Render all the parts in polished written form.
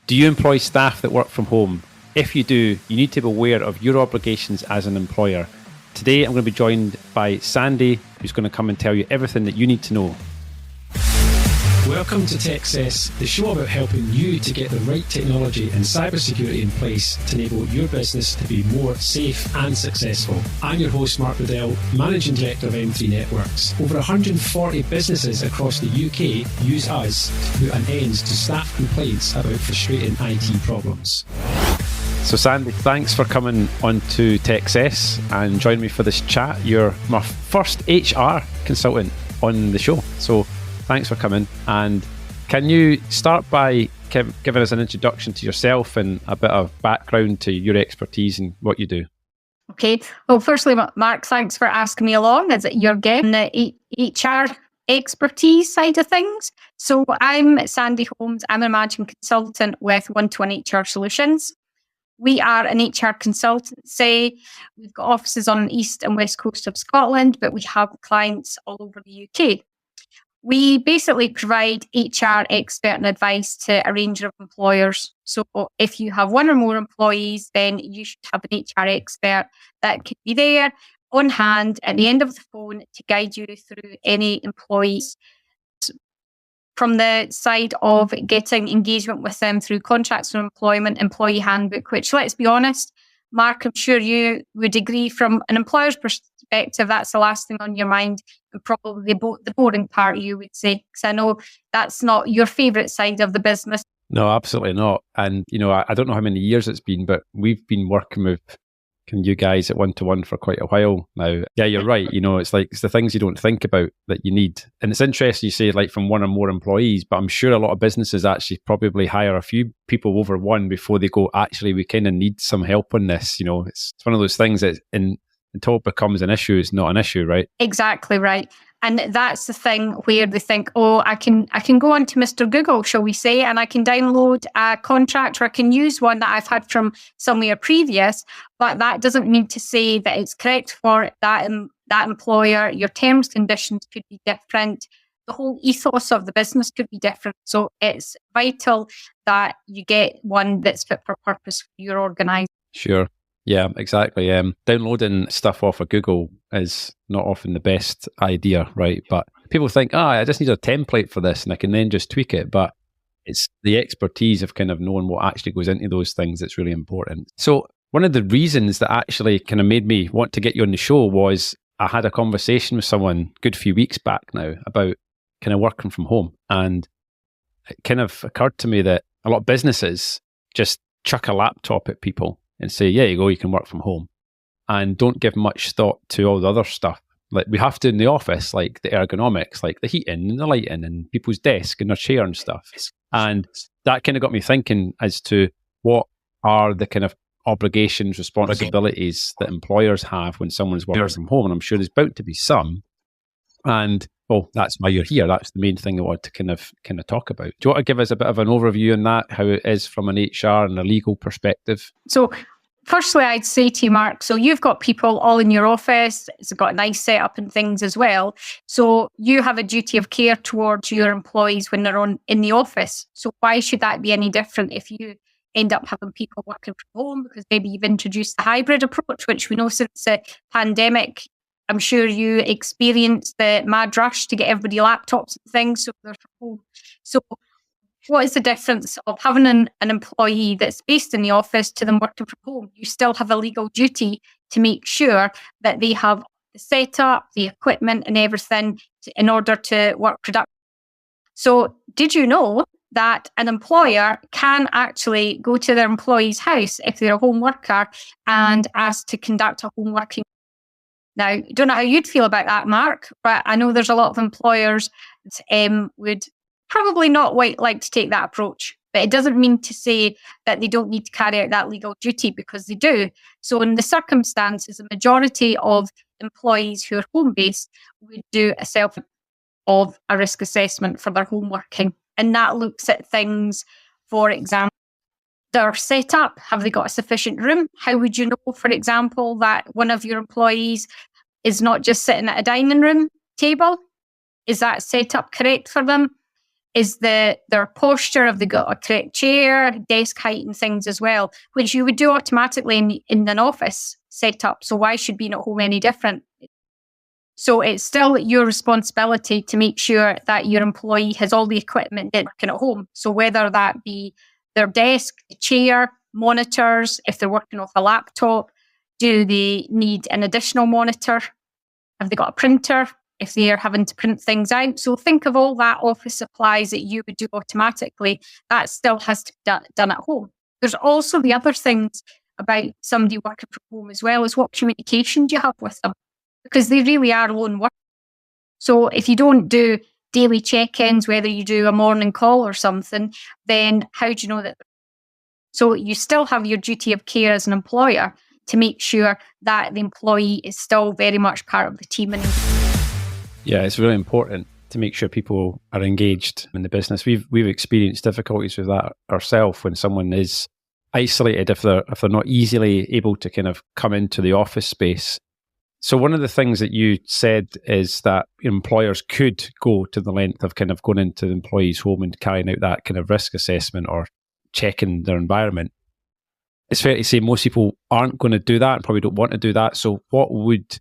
Do you employ staff that work from home? If you do, you need to be aware of your obligations as an employer. Today, I'm going to be joined by Sandy, who's going to come and tell you everything that you need to know. Welcome to Techcess, the show about helping you to get the right technology and cybersecurity in place to enable your business to be more safe and successful. I'm your host, Mark Riddell, Managing Director of M3 Networks. Over 140 businesses across the UK use us to put an end to staff complaints about frustrating IT problems. So Sandy, thanks for coming on to Techcess and joining me for this chat. You're my first HR consultant on the show. So thanks for coming. And can you start by giving us an introduction to yourself and a bit of background to your expertise and what you do? Okay. Well, firstly, Mark, thanks for asking me along as your guest on the HR expertise side of things. So I'm Sandy Holmes. I'm a managing consultant with 121 HR Solutions. We are an HR consultancy. We've got offices on the east and west coast of Scotland, but we have clients all over the UK. We basically provide HR expert and advice to a range of employers. So if you have one or more employees, then you should have an HR expert that could be there on hand at the end of the phone to guide you through any employees. From the side of getting engagement with them through contracts of employment, employee handbook, which, let's be honest, Mark, I'm sure you would agree from an employer's perspective, that's the last thing on your mind, and probably the boring part, you would say, because I know that's not your favourite side of the business. No, absolutely not. And, you know, I don't know how many years it's been, but we've been working with you guys at 121 for quite a while now. Yeah, you're right. You know, it's the things you don't think about that you need. And it's interesting you say like from one or more employees, but I'm sure a lot of businesses actually probably hire a few people over one before they go, actually, we kind of need some help on this. You know, it's one of those things that until it becomes an issue, it's not an issue, right? Exactly right. And that's the thing where they think, oh, I can go on to Mr. Google, shall we say, and I can download a contract or I can use one that I've had from somewhere previous, but that doesn't mean to say that it's correct for that employer. Your terms, conditions could be different. The whole ethos of the business could be different. So it's vital that you get one that's fit for purpose for your organisation. Sure. Yeah, exactly. Downloading stuff off of Google is not often the best idea, right? But people think, I just need a template for this and I can then just tweak it. But it's the expertise of kind of knowing what actually goes into those things that's really important. So one of the reasons that actually kind of made me want to get you on the show was I had a conversation with someone a good few weeks back now about kind of working from home. And it kind of occurred to me that a lot of businesses just chuck a laptop at people and say, yeah, you go, you can work from home. And don't give much thought to all the other stuff. Like we have to in the office, like the ergonomics, like the heating and the lighting and people's desk and their chair and stuff. And that kind of got me thinking as to what are the kind of obligations, responsibilities that employers have when someone's working from home. And I'm sure there's bound to be some. And well, that's why you're here. That's the main thing I want to kind of talk about. Do you want to give us a bit of an overview on that, how it is from an HR and a legal perspective? So firstly, I'd say to you, Mark, so you've got people all in your office. It's got a nice setup and things as well. So you have a duty of care towards your employees when they're in the office. So why should that be any different if you end up having people working from home? Because maybe you've introduced a hybrid approach, which we know since the pandemic, I'm sure you experienced the mad rush to get everybody laptops and things. So they're from home. So what is the difference of having an employee that's based in the office to them working from home? You still have a legal duty to make sure that they have the setup, the equipment and everything in order to work productively. So did you know that an employer can actually go to their employee's house if they're a home worker and ask to conduct a home working? Now, I don't know how you'd feel about that, Mark, but I know there's a lot of employers that would probably not like to take that approach. But it doesn't mean to say that they don't need to carry out that legal duty, because they do. So in the circumstances, the majority of employees who are home-based would do a a risk assessment for their home working. And that looks at things, for example, their setup. Have they got a sufficient room? How would you know, for example, that one of your employees is not just sitting at a dining room table? Is that setup correct for them? is their posture, have they got a correct chair, desk height and things as well, which you would do automatically in an office setup. So why should being at home any different? So it's still your responsibility to make sure that your employee has all the equipment they're working at home. So whether that be their desk, the chair, monitors, if they're working off a laptop, do they need an additional monitor? Have they got a printer? If they're having to print things out. So think of all that office supplies that you would do automatically. That still has to be done at home. There's also the other things about somebody working from home as well, is what communication do you have with them? Because they really are lone workers. So if you don't do daily check-ins, whether you do a morning call or something, then how do you know that? So you still have your duty of care as an employer to make sure that the employee is still very much part of the team. Yeah, it's really important to make sure people are engaged in the business. We've experienced difficulties with that ourselves when someone is isolated, if they're not easily able to kind of come into the office space. So one of the things that you said is that employers could go to the length of kind of going into the employee's home and carrying out that kind of risk assessment or checking their environment. It's fair to say most people aren't going to do that and probably don't want to do that. So what would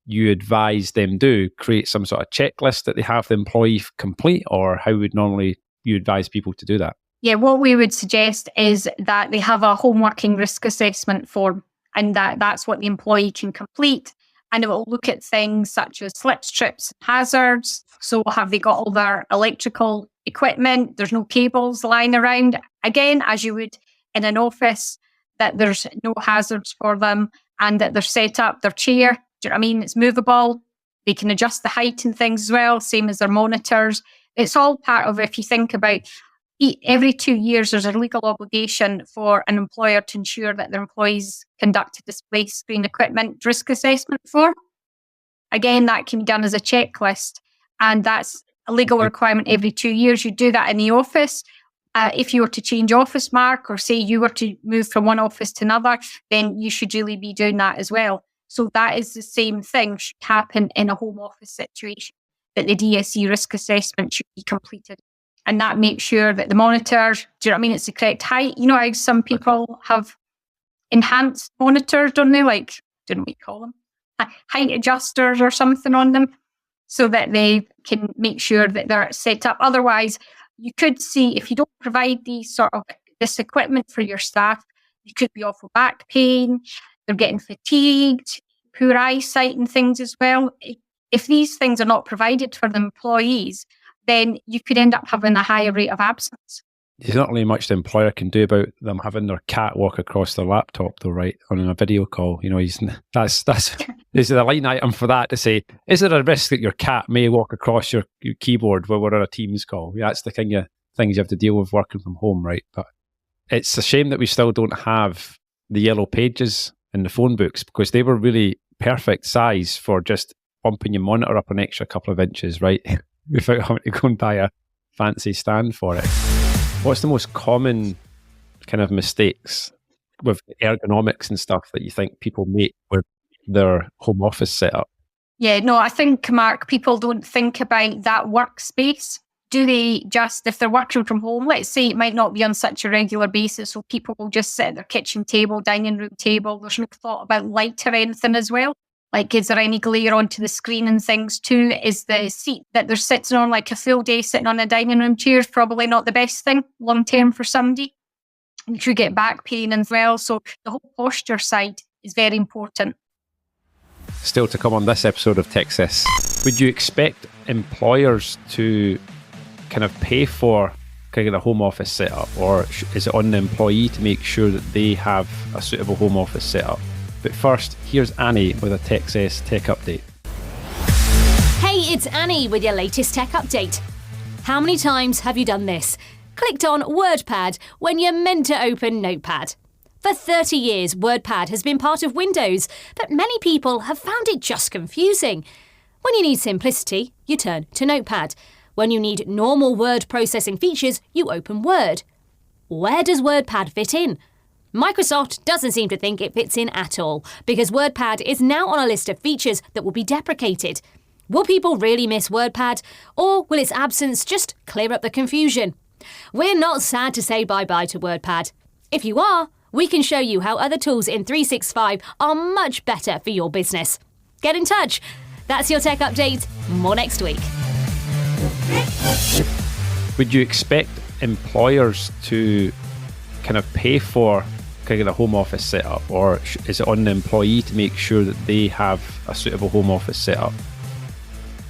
you advise them do? Create some sort of checklist that they have the employee complete, or how would normally you advise people to do that? Yeah, what we would suggest is that they have a home working risk assessment form, and that's what the employee can complete. And it will look at things such as slips, trips, hazards. So have they got all their electrical equipment? There's no cables lying around. Again, as you would in an office, that there's no hazards for them, and that they're set up, their chair, do you know what I mean? It's movable. They can adjust the height and things as well, same as their monitors. It's all part of, if you think about every 2 years, there's a legal obligation for an employer to ensure that their employees conduct a display screen equipment risk assessment form. Again, that can be done as a checklist, and that's a legal requirement every 2 years. You do that in the office. If you were to change office, Mark, or say you were to move from one office to another, then you should really be doing that as well. So that is the same thing should happen in a home office situation, that the DSE risk assessment should be completed. And that makes sure that the monitors, do you know what I mean? It's the correct height. You know how some people have enhanced monitors, don't they? Like, don't know what you call them. Height adjusters or something on them, so that they can make sure that they're set up. Otherwise, you could see if you don't provide this equipment for your staff, you could be off with back pain, they're getting fatigued, poor eyesight and things as well. If these things are not provided for the employees, then you could end up having a higher rate of absence. There's not really much the employer can do about them having their cat walk across their laptop, though, right? On a video call, you know, that's there's a line item for that to say, is there a risk that your cat may walk across your keyboard when we're on a Teams call? Yeah, that's the kind of things you have to deal with working from home, right? But it's a shame that we still don't have the yellow pages in the phone books, because they were really perfect size for just bumping your monitor up an extra couple of inches, right? Without having to go and buy a fancy stand for it. What's the most common kind of mistakes with ergonomics and stuff that you think people make with their home office setup? Yeah, no, I think, Mark, people don't think about that workspace. Do they just, if they're working from home, let's say it might not be on such a regular basis, so people will just sit at their kitchen table, dining room table. There's no thought about light or anything as well. Like, is there any glare onto the screen and things too? Is the seat that they're sitting on, like a full day sitting on a dining room chair, is probably not the best thing long term for somebody. You could get back pain as well. So the whole posture side is very important. Still to come on this episode of Techcess, would you expect employers to kind of pay for kind of a home office setup, or is it on the employee to make sure that they have a suitable home office setup? But first, here's Annie with a Techcess tech update. Hey, it's Annie with your latest tech update. How many times have you done this? Clicked on WordPad when you're meant to open Notepad. For 30 years, WordPad has been part of Windows, but many people have found it just confusing. When you need simplicity, you turn to Notepad. When you need normal word processing features, you open Word. Where does WordPad fit in? Microsoft doesn't seem to think it fits in at all, because WordPad is now on a list of features that will be deprecated. Will people really miss WordPad, or will its absence just clear up the confusion? We're not sad to say bye-bye to WordPad. If you are, we can show you how other tools in 365 are much better for your business. Get in touch. That's your tech update. More next week. Would you expect employers to kind of pay for kind of a home office setup, or is it on the employee to make sure that they have a suitable home office setup?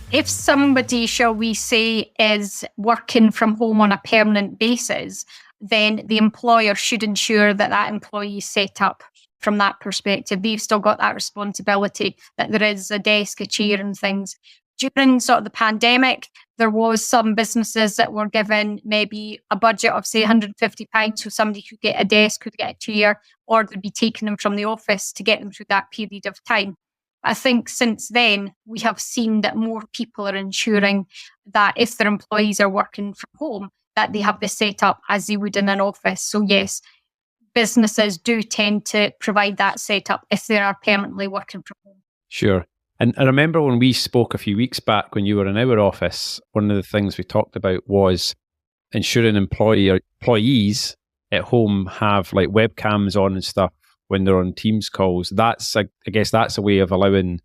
If somebody, shall we say, is working from home on a permanent basis, then the employer should ensure that that employee is set up from that perspective. They've still got that responsibility, that there is a desk, a chair and things. During sort of the pandemic, there was some businesses that were given maybe a budget of, say, £150, so somebody could get a desk, could get a chair, or they'd be taking them from the office to get them through that period of time. I think since then, we have seen that more people are ensuring that if their employees are working from home, that they have the setup as they would in an office. So yes, businesses do tend to provide that setup if they are permanently working from home. Sure. And I remember when we spoke a few weeks back when you were in our office, one of the things we talked about was ensuring employees at home have like webcams on and stuff when they're on Teams calls. I guess that's a way of allowing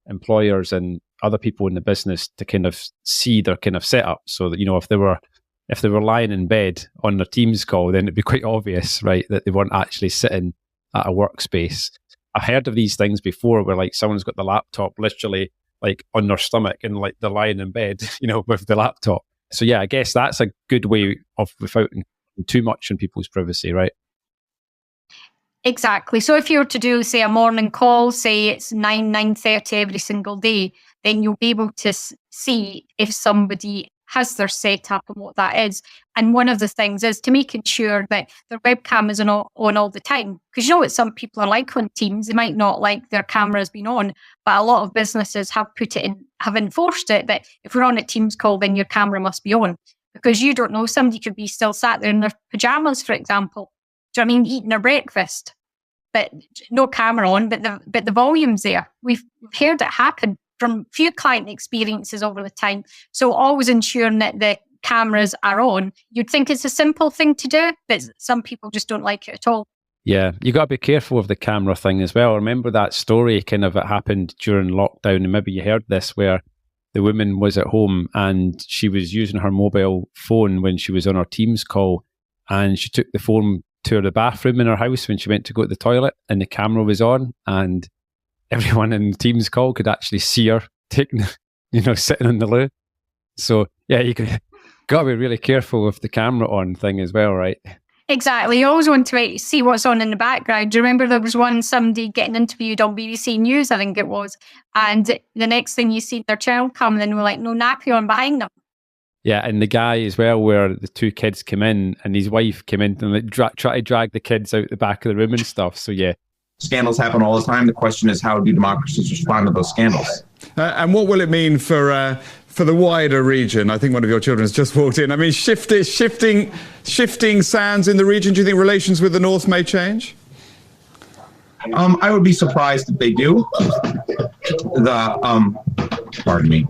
employers and other people in the business to kind of see their kind of setup, so that, you know, if they were lying in bed on their Teams call, then it'd be quite obvious, right, that they weren't actually sitting at a workspace. I've heard of these things before where like someone's got the laptop literally like on their stomach and like they're lying in bed, you know, with the laptop. So yeah, I guess that's a good way of without too much in people's privacy, right? Exactly. So if you were to do, say, a morning call, say it's 9:30 every single day, then you'll be able to see if somebody has their setup and what that is. And one of the things is to making sure that their webcam is on all the time. Because you know what some people are like on Teams, they might not like their cameras being on, but a lot of businesses have have enforced it that if we're on a Teams call, then your camera must be on. Because you don't know, somebody could be still sat there in their pajamas, for example. Do you know what I mean? Eating their breakfast, but no camera on, but the volume's there. We've heard it happen from few client experiences over the time. So always ensuring that the cameras are on. You'd think it's a simple thing to do, but some people just don't like it at all. Yeah, you got to be careful of the camera thing as well. I remember that story kind of it happened during lockdown, and maybe you heard this, where the woman was at home and she was using her mobile phone when she was on her Teams call, and she took the phone to the bathroom in her house when she went to go to the toilet, and the camera was on, and everyone in the Teams call could actually see her taking, sitting on the loo. So yeah, you got to be really careful with the camera on thing as well, right? Exactly. You always want to see what's on in the background. Do you remember there was somebody getting interviewed on BBC News, I think it was, and the next thing you see their child coming in, we're like, no nappy on behind them. Yeah, and the guy as well, where the two kids came in and his wife came in and try to drag the kids out the back of the room and stuff. So yeah. Scandals happen all the time. The question is, how do democracies respond to those scandals? And what will it mean for the wider region? I think one of your children has just walked in. I mean, shifting sands in the region. Do you think relations with the North may change? I would be surprised if they do. Pardon me.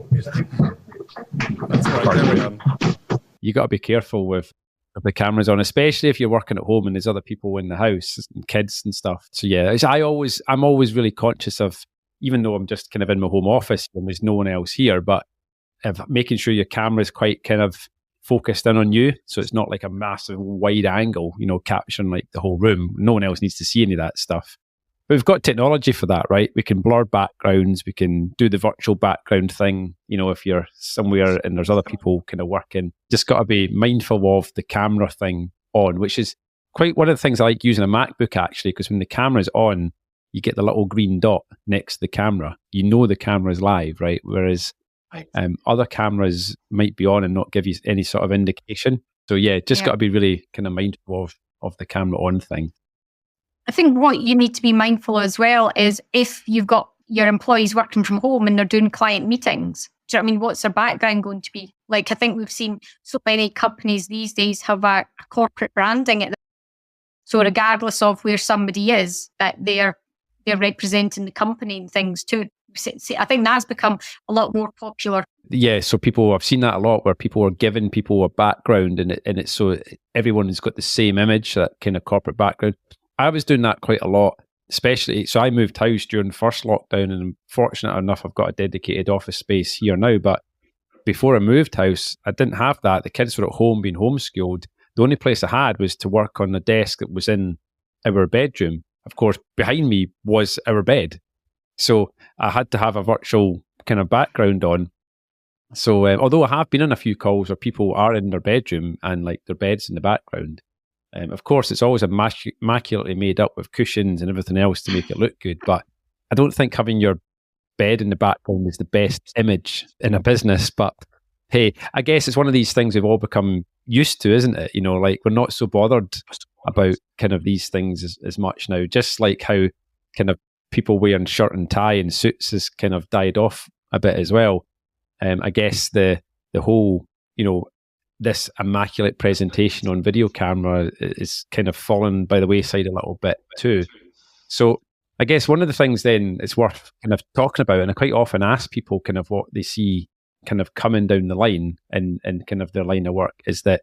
That's right. You got to be careful with the cameras on, especially if you're working at home and there's other people in the house and kids and stuff. So yeah, I'm always really conscious of, even though I'm just kind of in my home office and there's no one else here, but of making sure your camera is quite kind of focused in on you, so it's not like a massive wide angle, capturing like the whole room. No one else needs to see any of that stuff. But we've got technology for that, right? We can blur backgrounds, we can do the virtual background thing, if you're somewhere and there's other people kind of working. Just got to be mindful of the camera thing on, which is quite one of the things I like using a MacBook actually, because when the camera's on, you get the little green dot next to the camera. You know the camera's live, right? Whereas other cameras might be on and not give you any sort of indication. So yeah, got to be really kind of mindful of the camera on thing. I think what you need to be mindful as well is if you've got your employees working from home and they're doing client meetings, do you know what I mean? What's their background going to be? Like, I think we've seen so many companies these days have a corporate branding at so regardless of where somebody is, that they're representing the company and things too. I think that's become a lot more popular. Yeah, so I've seen that a lot where people are giving people a background and it's so everyone has got the same image, that kind of corporate background. I was doing that quite a lot, especially, so I moved house during the first lockdown and I'm fortunate enough I've got a dedicated office space here now, but before I moved house, I didn't have that. The kids were at home being homeschooled. The only place I had was to work on the desk that was in our bedroom. Of course, behind me was our bed. So I had to have a virtual kind of background on. So although I have been on a few calls where people are in their bedroom and like their bed's in the background, of course it's always immaculately made up with cushions and everything else to make it look good. But I don't think having your bed in the background is the best image in a business. But hey, I guess it's one of these things we've all become used to, isn't it? You know, like we're not so bothered about kind of these things as much now. Just like how kind of people wearing shirt and tie and suits has kind of died off a bit as well. I guess the whole, you know, this immaculate presentation on video camera is kind of fallen by the wayside a little bit too. So I guess one of the things then it's worth kind of talking about, and I quite often ask people kind of what they see kind of coming down the line in kind of their line of work, is that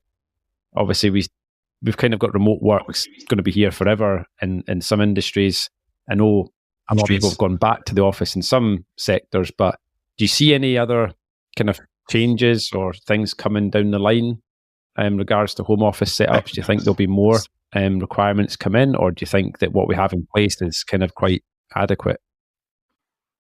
obviously we've kind of got remote work's going to be here forever in some industries. I know a lot of people have gone back to the office in some sectors, but do you see any other kind of changes or things coming down the line in regards to home office setups? Do you think there'll be more requirements come in, or do you think that what we have in place is kind of quite adequate?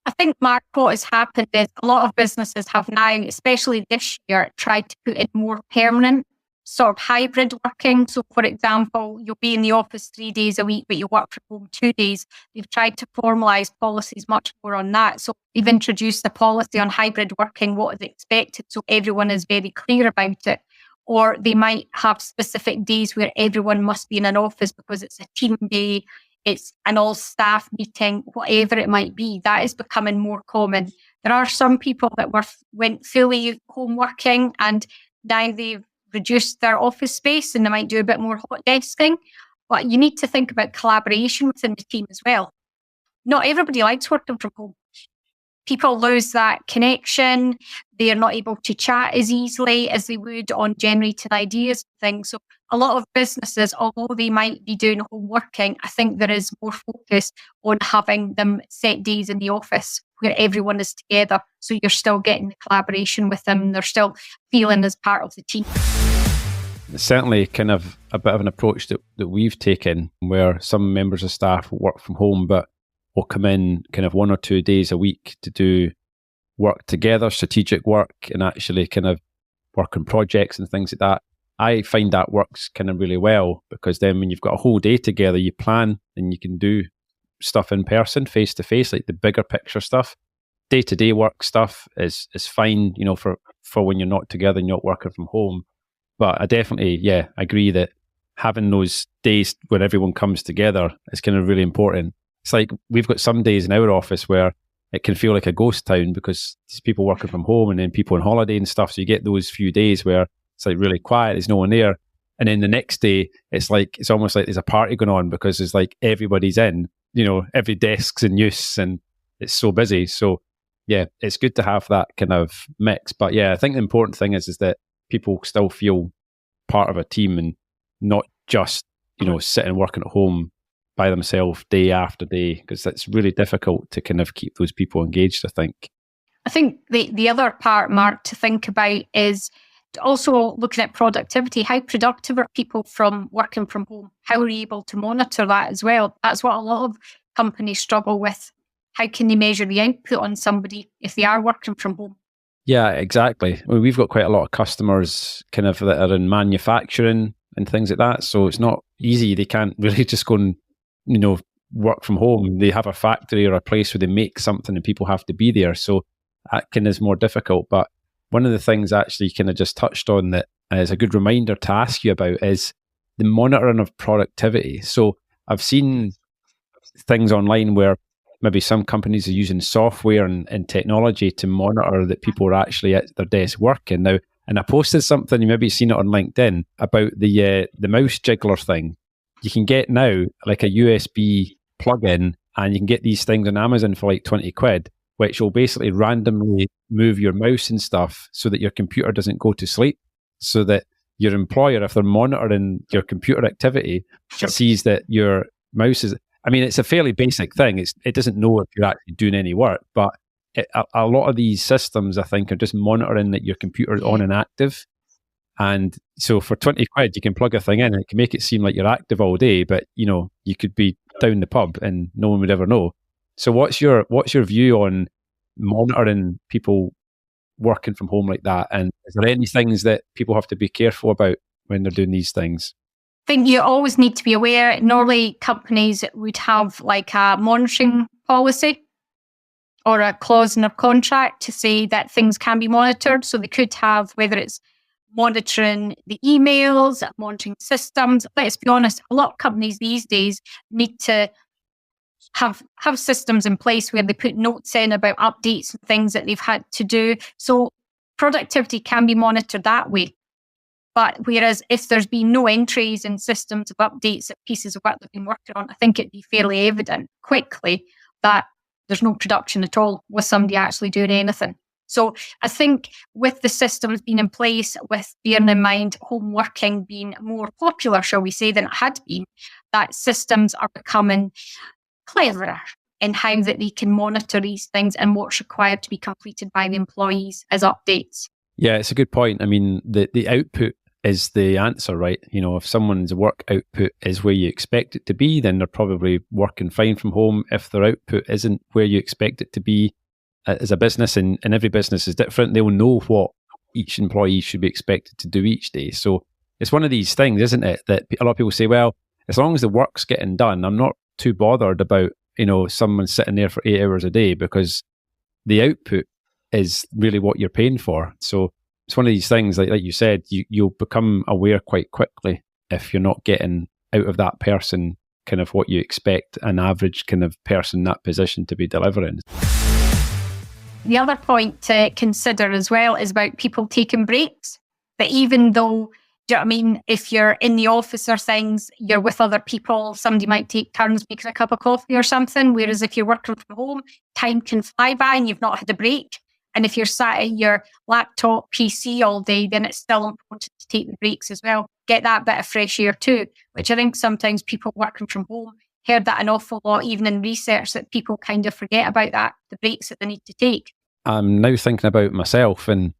I think, Mark, what has happened is a lot of businesses have now, especially this year, tried to put in more permanent sort of hybrid working. So, for example, you'll be in the office 3 days a week, but you work from home 2 days. They've tried to formalise policies much more on that. So they've introduced a policy on hybrid working, what is expected, so everyone is very clear about it. Or they might have specific days where everyone must be in an office because it's a team day, it's an all-staff meeting, whatever it might be. That is becoming more common. There are some people that went fully home working and now they've reduced their office space and they might do a bit more hot desking. But you need to think about collaboration within the team as well. Not everybody likes working from home. People lose that connection. They are not able to chat as easily as they would on generating ideas and things. So a lot of businesses, although they might be doing home working, I think there is more focus on having them set days in the office where everyone is together. So you're still getting the collaboration with them. They're still feeling as part of the team. It's certainly kind of a bit of an approach that we've taken where some members of staff work from home, but will come in kind of 1 or 2 days a week to do work together, strategic work, and actually kind of work on projects and things like that. I find that works kind of really well because then when you've got a whole day together, you plan and you can do stuff in person, face to face, like the bigger picture stuff. Day-to-day work stuff is fine, you know, for when you're not together and you're not working from home. But I definitely, agree that having those days where everyone comes together is kind of really important. It's like we've got some days in our office where it can feel like a ghost town because there's people working from home and then people on holiday and stuff. So you get those few days where it's like really quiet, there's no one there. And then the next day, it's almost like there's a party going on because it's like everybody's in, you know, every desk's in use and it's so busy. So yeah, it's good to have that kind of mix. But yeah, I think the important thing is that people still feel part of a team and not just, you know, sitting working at home by themselves day after day, because it's really difficult to kind of keep those people engaged, I think. I think the other part, Mark, to think about is also looking at productivity. How productive are people from working from home? How are you able to monitor that as well? That's what a lot of companies struggle with. How can they measure the output on somebody if they are working from home? Yeah, exactly. I mean, we've got quite a lot of customers kind of that are in manufacturing and things like that. So it's not easy. They can't really just go and, you know, work from home. They have a factory or a place where they make something and people have to be there. So that kind of is more difficult. But one of the things actually kind of just touched on that is a good reminder to ask you about is the monitoring of productivity. So I've seen things online where maybe some companies are using software and technology to monitor that people are actually at their desk working. Now, and I posted something, you maybe seen it on LinkedIn, about the mouse jiggler thing. You can get now like a USB plug-in and you can get these things on Amazon for like 20 quid. which will basically randomly move your mouse and stuff so that your computer doesn't go to sleep, so that your employer, if they're monitoring your computer activity, sees that your mouse is... I mean, it's a fairly basic thing. It doesn't know if you're actually doing any work, but a lot of these systems, I think, are just monitoring that your computer is on and active. And so for 20 quid, you can plug a thing in and it can make it seem like you're active all day, but, you could be down the pub and no one would ever know. So what's your view on monitoring people working from home like that? And is there any things that people have to be careful about when they're doing these things? I think you always need to be aware. Normally, companies would have like a monitoring policy or a clause in their contract to say that things can be monitored. So they could have, whether it's monitoring the emails, monitoring systems. Let's be honest, a lot of companies these days need to have systems in place where they put notes in about updates and things that they've had to do. So productivity can be monitored that way. But whereas if there's been no entries in systems of updates of pieces of work they've been working on, I think it'd be fairly evident quickly that there's no production at all with somebody actually doing anything. So I think with the systems being in place, with bearing in mind home working being more popular, shall we say, than it had been, that systems are becoming cleverer in how that they can monitor these things and what's required to be completed by the employees as updates. Yeah, it's a good point. I mean, the output is the answer, right? If someone's work output is where you expect it to be, then they're probably working fine from home. If their output isn't where you expect it to be as a business, and every business is different, they'll know what each employee should be expected to do each day. So it's one of these things, isn't it, that a lot of people say, well, as long as the work's getting done, I'm not too bothered about, someone sitting there for 8 hours a day, because the output is really what you're paying for. So it's one of these things, like you said, you'll become aware quite quickly if you're not getting out of that person kind of what you expect an average kind of person in that position to be delivering. The other point to consider as well is about people taking breaks. That even though, do you know what I mean, if you're in the office or things, you're with other people, somebody might take turns making a cup of coffee or something, whereas if you're working from home, time can fly by and you've not had a break. And if you're sat at your laptop, PC all day, then it's still important to take the breaks as well. Get that bit of fresh air too, which I think sometimes people working from home heard that an awful lot, even in research, that people kind of forget about that, the breaks that they need to take. I'm now thinking about myself, and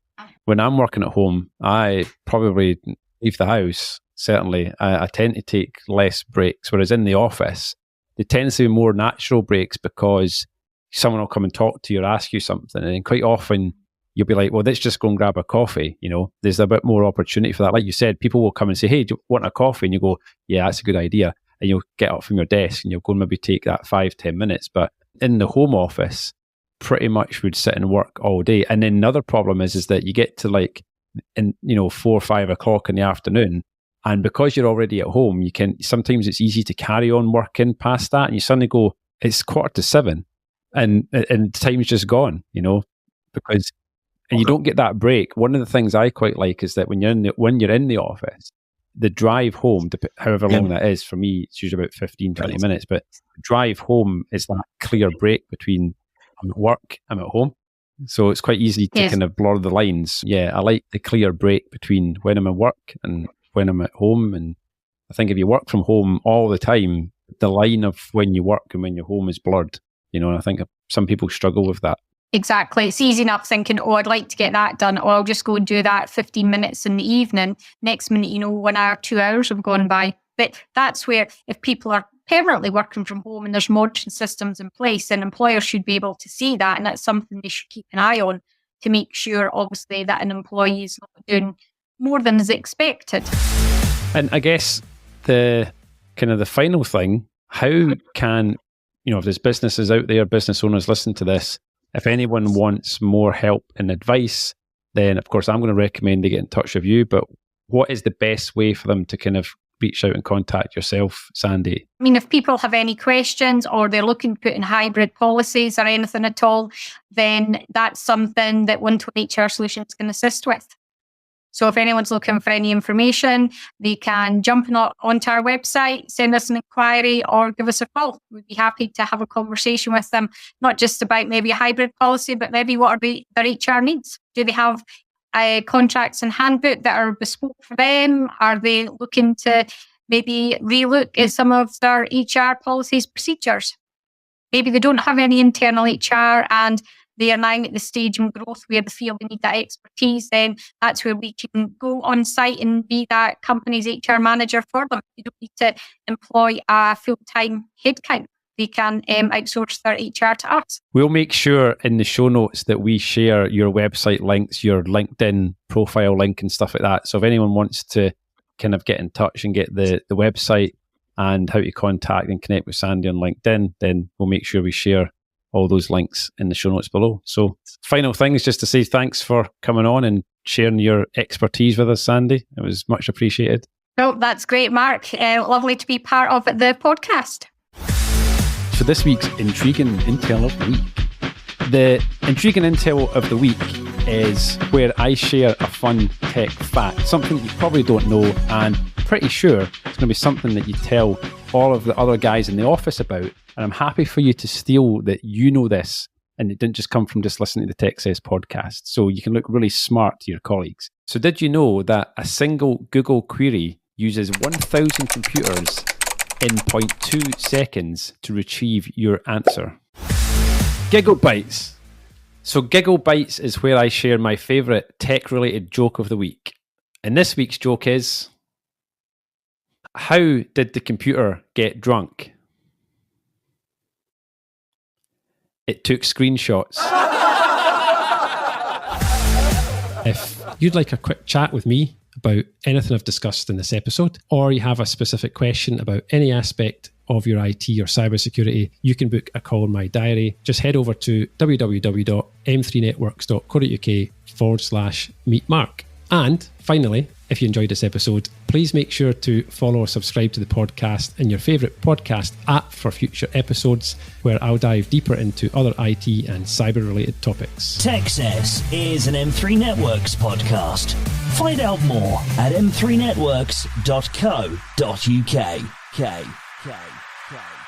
when I'm working at home, I probably leave the house, certainly. I tend to take less breaks, whereas in the office, they tend to be more natural breaks because someone will come and talk to you or ask you something, and quite often you'll be like, well, let's just go and grab a coffee. There's a bit more opportunity for that. Like you said, people will come and say, hey, do you want a coffee? And you go, yeah, that's a good idea. And you'll get up from your desk and you'll go and maybe take that 5-10 minutes. But in the home office, pretty much would sit and work all day. And then another problem is that you get to 4 or 5 o'clock in the afternoon, and because you're already at home, sometimes it's easy to carry on working past that, and you suddenly go, it's 6:45. And time's just gone, because you don't get that break. One of the things I quite like is that when you're in the office, the drive home, however long that is, for me, it's usually about 15-20 minutes, but the drive home is that clear break between I'm at work, I'm at home. So it's quite easy to kind of blur the lines. Yeah, I like the clear break between when I'm at work and when I'm at home. And I think if you work from home all the time, the line of when you work and when you're home is blurred. And I think some people struggle with that. Exactly. It's easy enough thinking, oh, I'd like to get that done, or I'll just go and do that 15 minutes in the evening. Next minute, 1 hour, 2 hours have gone by. But that's where if people are permanently working from home and there's monitoring systems in place, then employers should be able to see that. And that's something they should keep an eye on to make sure, obviously, that an employee is not doing more than is expected. And I guess the final thing, how can, if there's businesses out there, business owners listen to this, if anyone wants more help and advice, then of course I'm going to recommend they get in touch with you. But what is the best way for them to kind of reach out and contact yourself, Sandy? I mean, if people have any questions or they're looking to put in hybrid policies or anything at all, then that's something that 120 HR Solutions can assist with. So if anyone's looking for any information, they can jump onto our website, send us an inquiry, or give us a call. We'd be happy to have a conversation with them, not just about maybe a hybrid policy, but maybe what are their HR needs. Do they have contracts and handbook that are bespoke for them? Are they looking to maybe relook at some of their HR policies, procedures? Maybe they don't have any internal HR and they are now at the stage in growth where they feel they need that expertise. Then that's where we can go on site and be that company's HR manager for them. You don't need to employ a full-time headcount. They can outsource their HR to us. We'll make sure in the show notes that we share your website links, your LinkedIn profile link and stuff like that. So if anyone wants to kind of get in touch and get the website and how to contact and connect with Sandy on LinkedIn, then we'll make sure we share all those links in the show notes below. So final thing is just to say thanks for coming on and sharing your expertise with us, Sandy. It was much appreciated. Well, that's great, Mark. Lovely to be part of the podcast. For this week's Intriguing Intel of the Week. The Intriguing Intel of the Week is where I share a fun tech fact, something that you probably don't know, and pretty sure it's going to be something that you tell all of the other guys in the office about. And I'm happy for you to steal that you know this and it didn't just come from just listening to the Techcess podcast. So you can look really smart to your colleagues. So did you know that a single Google query uses 1,000 computers in 0.2 seconds to retrieve your answer? Giggle Bites. So Giggle Bites is where I share my favourite tech-related joke of the week. And this week's joke is, how did the computer get drunk? It took screenshots. If you'd like a quick chat with me about anything I've discussed in this episode, or you have a specific question about any aspect of your IT or cybersecurity, you can book a call in my diary. Just head over to www.m3networks.co.uk/meet Mark. And finally, if you enjoyed this episode, please make sure to follow or subscribe to the podcast in your favourite podcast app for future episodes, where I'll dive deeper into other IT and cyber-related topics. Techcess is an M3 Networks podcast. Find out more at m3networks.co.uk.